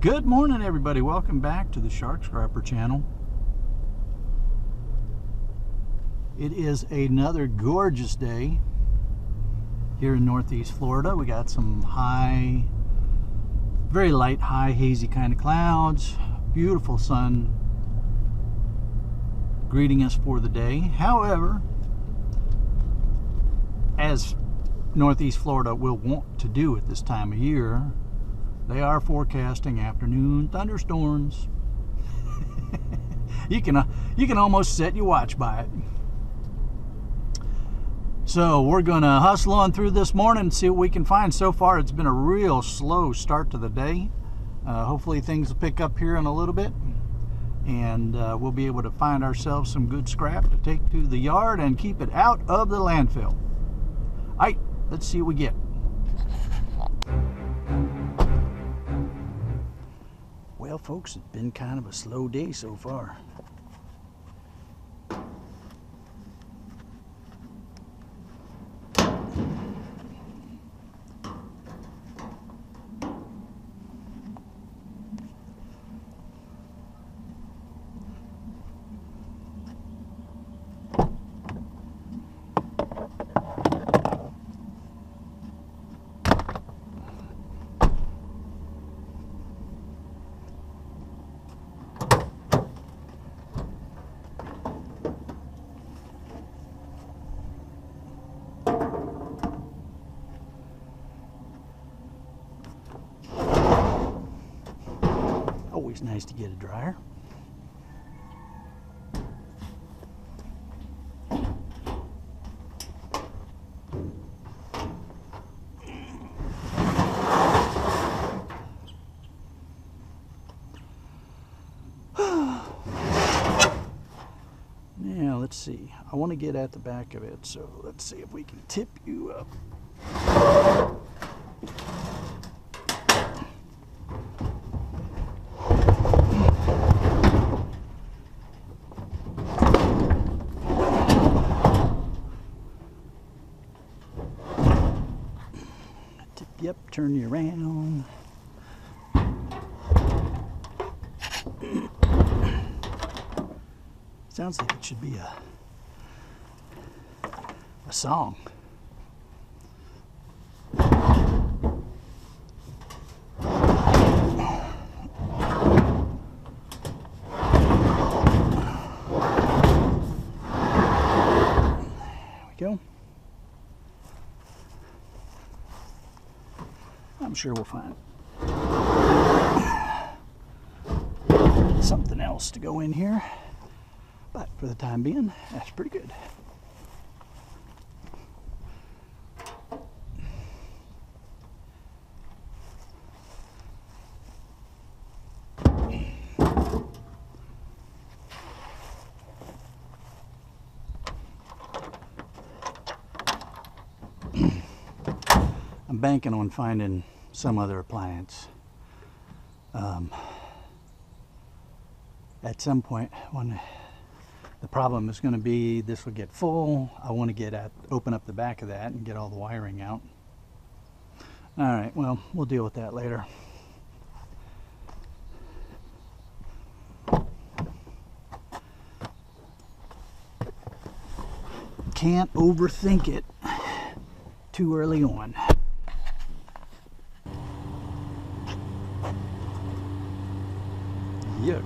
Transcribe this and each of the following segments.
Good morning, everybody. Welcome back to the Shark Scrapper channel. It is another gorgeous day here in Northeast Florida. We got some high, very light, high, hazy kind of clouds. Beautiful sun greeting us for the day. However, as Northeast Florida will want to do at this time of year, they are forecasting afternoon thunderstorms. You can almost set your watch by it. So we're gonna hustle on through this morning and see what we can find. So far, it's been a real slow start to the day. Hopefully things will pick up here in a little bit, and we'll be able to find ourselves some good scrap to take to the yard and keep it out of the landfill. All right, let's see what we get. Well, folks, it's been kind of a slow day so far. Always nice to get a dryer. Now let's see. I want to get at the back of it, so let's see if we can tip you up. Yep, turn you around. Sounds like it should be a song. There we go. I'm sure we'll find something else to go in here, but for the time being, that's pretty good. I'm banking on finding some other appliance. At some point, when the problem is going to be this will get full, I want to open up the back of that and get all the wiring out. All right, well, we'll deal with that later. Can't overthink it too early on. Yuck.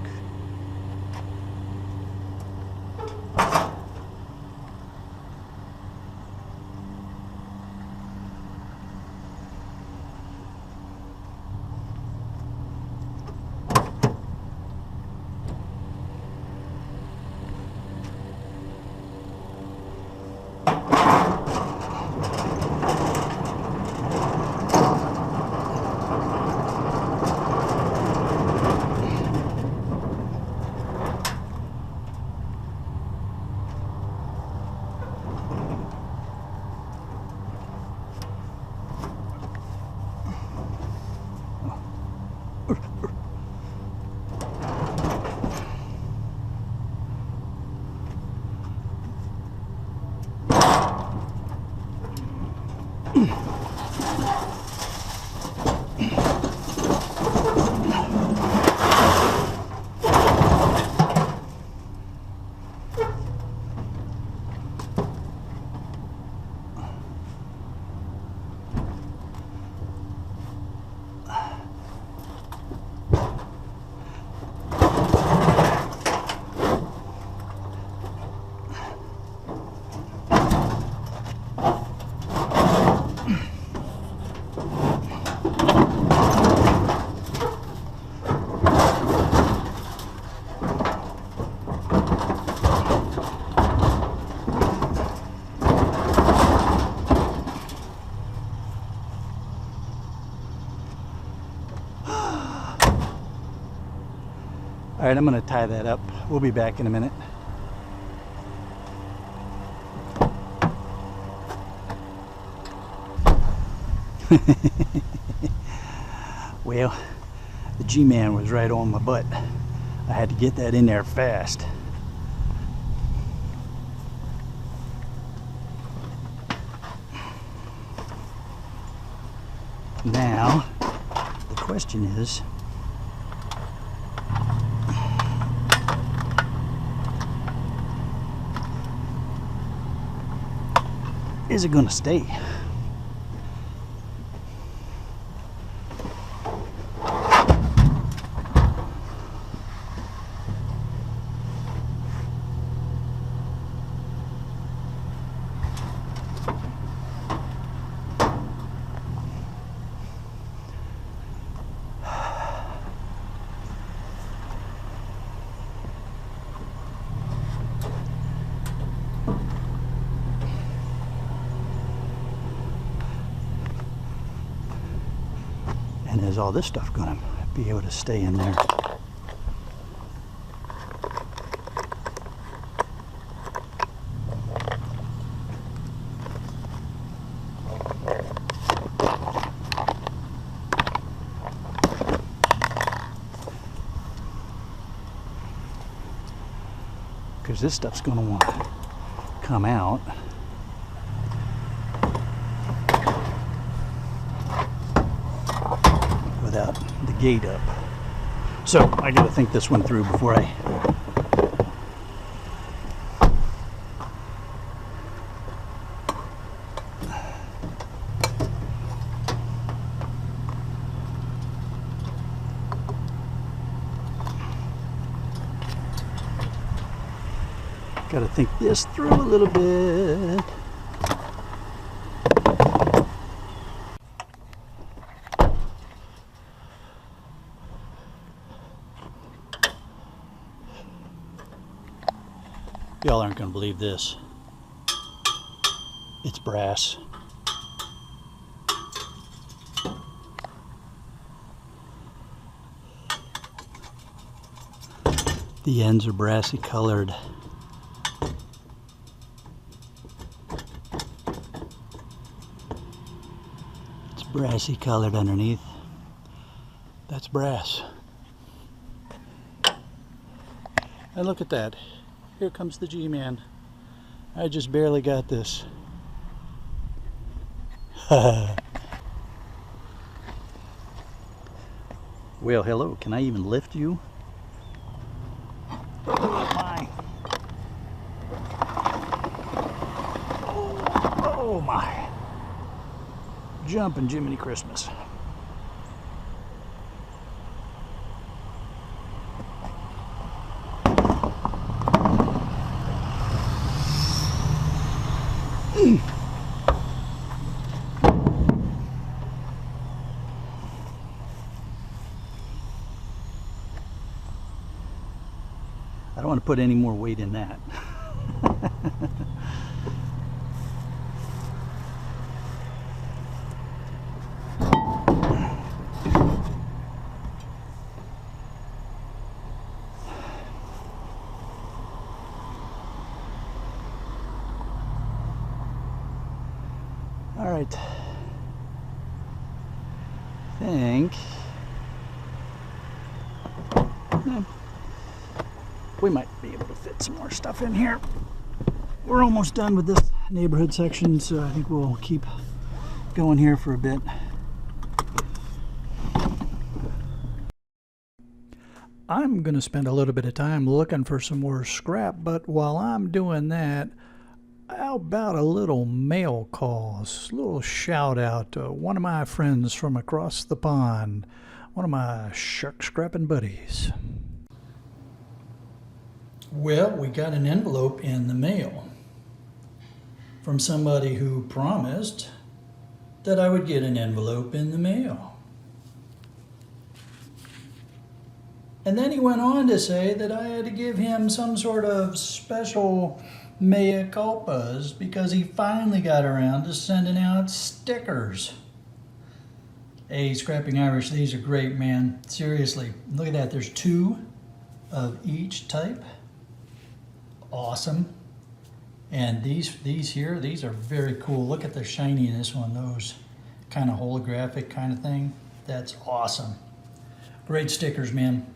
All right, I'm going to tie that up. We'll be back in a minute. Well, the G-Man was right on my butt. I had to get that in there fast. Now, the question is, is it going to stay? And is all this stuff going to be able to stay in there? Because this stuff's going to want to come out. Without the gate up. So I got to think this one through before I got to think this through a little bit. Y'all aren't going to believe this. It's brass. The ends are brassy colored. It's brassy colored underneath. That's brass. And look at that. Here comes the G-Man. I just barely got this. Well, hello. Can I even lift you? Oh my. Oh my. Jumping Jiminy Christmas. I don't want to put any more weight in that. All right. I think we might be able to fit some more stuff in here. We're almost done with this neighborhood section, so I think we'll keep going here for a bit. I'm going to spend a little bit of time looking for some more scrap, but while I'm doing that, how about a little mail call, a little shout out to one of my friends from across the pond, one of my shark scrapping buddies. Well, we got an envelope in the mail from somebody who promised that I would get an envelope in the mail. And then he went on to say that I had to give him some sort of special mea culpas because he finally got around to sending out stickers. Hey, Scrapping Irish, these are great, man. Seriously, look at that. There's two of each type. Awesome. And these here, these are very cool. Look at the shininess on those, kind of holographic kind of thing. That's awesome. Great stickers, man.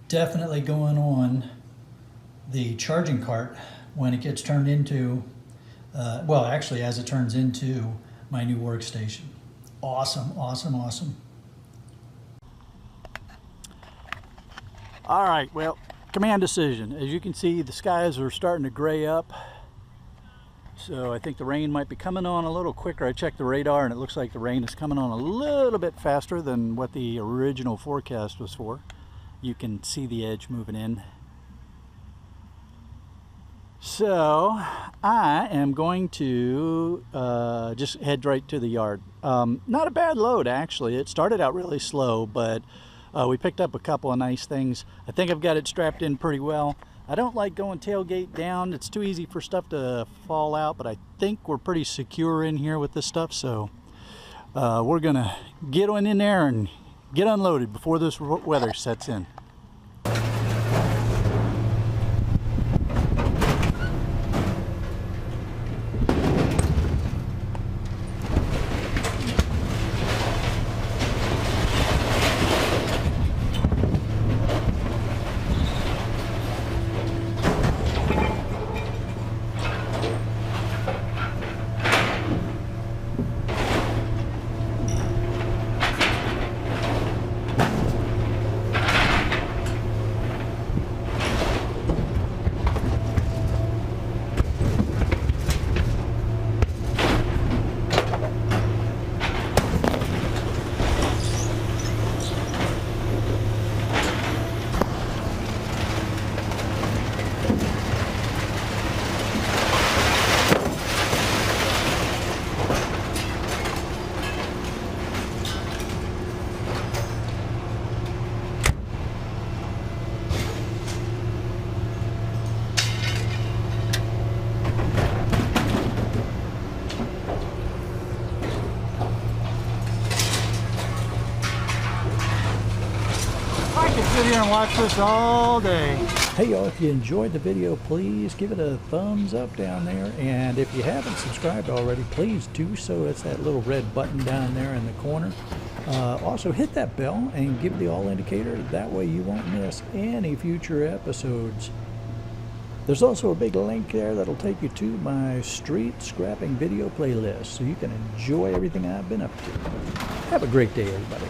Definitely going on the charging cart when it gets turned into, well, actually as it turns into my new workstation. Awesome, awesome, awesome. All right, well, command decision. As you can see, the skies are starting to gray up. So I think the rain might be coming on a little quicker. I checked the radar and it looks like the rain is coming on a little bit faster than what the original forecast was for. You can see the edge moving in. So I am going to just head right to the yard. Not a bad load, actually. It started out really slow, but we picked up a couple of nice things. I think I've got it strapped in pretty well. I don't like going tailgate down. It's too easy for stuff to fall out, but I think we're pretty secure in here with this stuff. So we're gonna get on in there and get unloaded before this weather sets in. Sit here and watch this all day. Hey y'all, if you enjoyed the video, please give it a thumbs up down there, and if you haven't subscribed already, please do so. It's that little red button down there in the corner. Also hit that bell and give the all indicator. That way you won't miss any future episodes. There's also a big link there that'll take you to my street scrapping video playlist, so you can enjoy everything I've been up to. Have a great day, everybody.